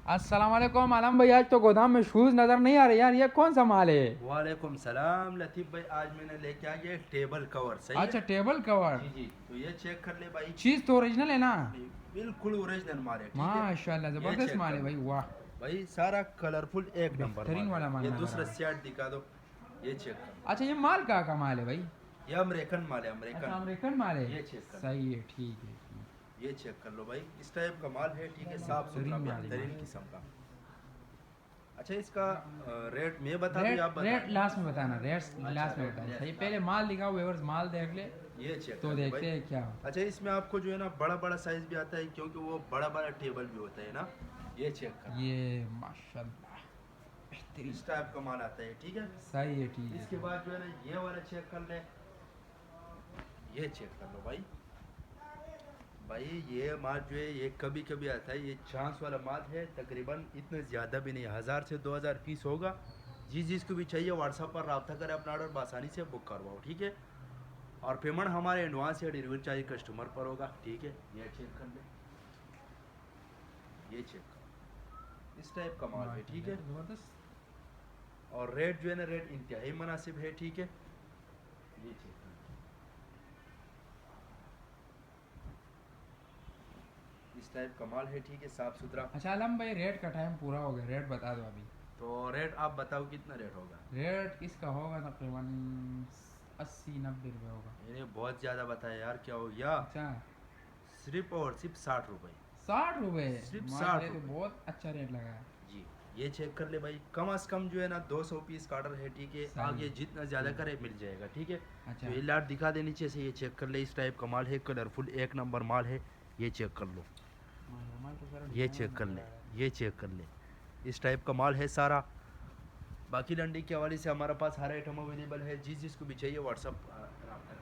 अस्सलाम वालेकुम आलम भाई, आज तो गोदाम में शूज़ नज़र नहीं आ रहे यार, ये कौन सा माल है? वालेकुम सलाम लतीफ़ भाई, आज मैंने लेके आ गया टेबल कवर। सही अच्छा, है टेबल कवर। जी जी, तो ये चेक कर ले भाई। चीज़ तो ओरिजिनल है ना? बिल्कुल ओरिजिनल माल है, ठीक है। माशाल्लाह, ये ज़बरदस्त चेक माल कर है लो भाई, वाह। भाई, सारा कलरफुल एक नंबर बेहतरीन माल वाला है। माल ये नज़र आ दूसरा रहा है। सेट दिखा दो, ये चेक कर लो। अच्छा, ये माल कहाँ का माल है भाई? ये अमेरिकन माल है, अच्छा, अमेरिकन। अमेरिकन माल है। ये चेक कर लो, सही है, ठीक है, ठीक। ये चेक कर लो भाई, इस टाइप का माल है, ठीक है, साफ सुथरा बेहतरीन माल है, बेहतरीन माल। किस्म का। अच्छा, इसका रेट मैं बता दूं या आप रेट बता रेट दें? लास्ट में बताना, रेट अच्छा, लास्ट में रेट बताना। लास्ट सही, में। पहले माल दिखाओ, व्यूअर्स माल देख ले ये चेक तो कर ले देखते भाई। हैं क्या होता अच्छा, इसमें आपको जो है ना बड़ा बड़ा साइज भी आता है, क्योंकि वो बड़ा बड़ा टेबल भी होता है ना। ये चेक कर, है। ये माशाल्लाह बेहतरीन, इस टाइप का माल आता है, ठीक है। सही है, ठीक इसके है। बाद जो है ना ये वाला चेक कर ले, ये चेक कर लो भाई। भाई ये माल जो है ये कभी कभी आता है, ये चांस वाला माल है, तकरीबन इतने ज़्यादा भी नहीं, 1000 से 2000 पीस होगा। जिसको भी चाहिए व्हाट्सएप पर रब्ता करें, अपना ऑर्डर बसानी से बुक करवाओ, ठीक है। और पेमेंट हमारे एडवांस या डिलीवरी चार्ज कस्टमर पर होगा, ठीक है। ये चेक कर ले, ये चेक कर, इस टाइप का माल है, ठीक है। ज़बरदस्त। और रेट जो है ना, रेट इंतहाई मुनासिब है, ठीक है। ये चेक कर, इस टाइप का माल है, ठीक है, साफ सुथरा। अच्छा आलम भाई, रेट का टाइम पूरा हो गया, रेट बता दो अभी। तो रेट आप बताओ कितना रेट होगा? रेट इसका होगा तकरीबन 80-90 रुपये होगा। मैंने बहुत ज़्यादा बताया यार, क्या हो गया? अच्छा, सिर्फ और सिर्फ 60 रुपये। 60 रुपये? सिर्फ माशाल्लाह, 60 तो रुपये बहुत अच्छा रेट लगा है। जी। ये चेक कर ले भाई, कम से कम जो है ना 200 पीस का ऑर्डर है, ठीक है। सही आगे है, जितना ज़्यादा ठीक। करे मिल जाएगा, ठीक है। अच्छा, तो ये लाट दिखा दे नीचे से, ये चेक कर ले, इस टाइप का माल है, कलरफुल एक नंबर माल है। ये चेक कर लो, माल तो सारा ये डिजाइन चेक कर नजर ले, आ रहा है। ये चेक कर ले, इस टाइप का माल है सारा। बाकी लंडी के हवाले से हमारे पास हर आइटम अवेलेबल है, जिसको भी चाहिए व्हाट्सअप रब्ता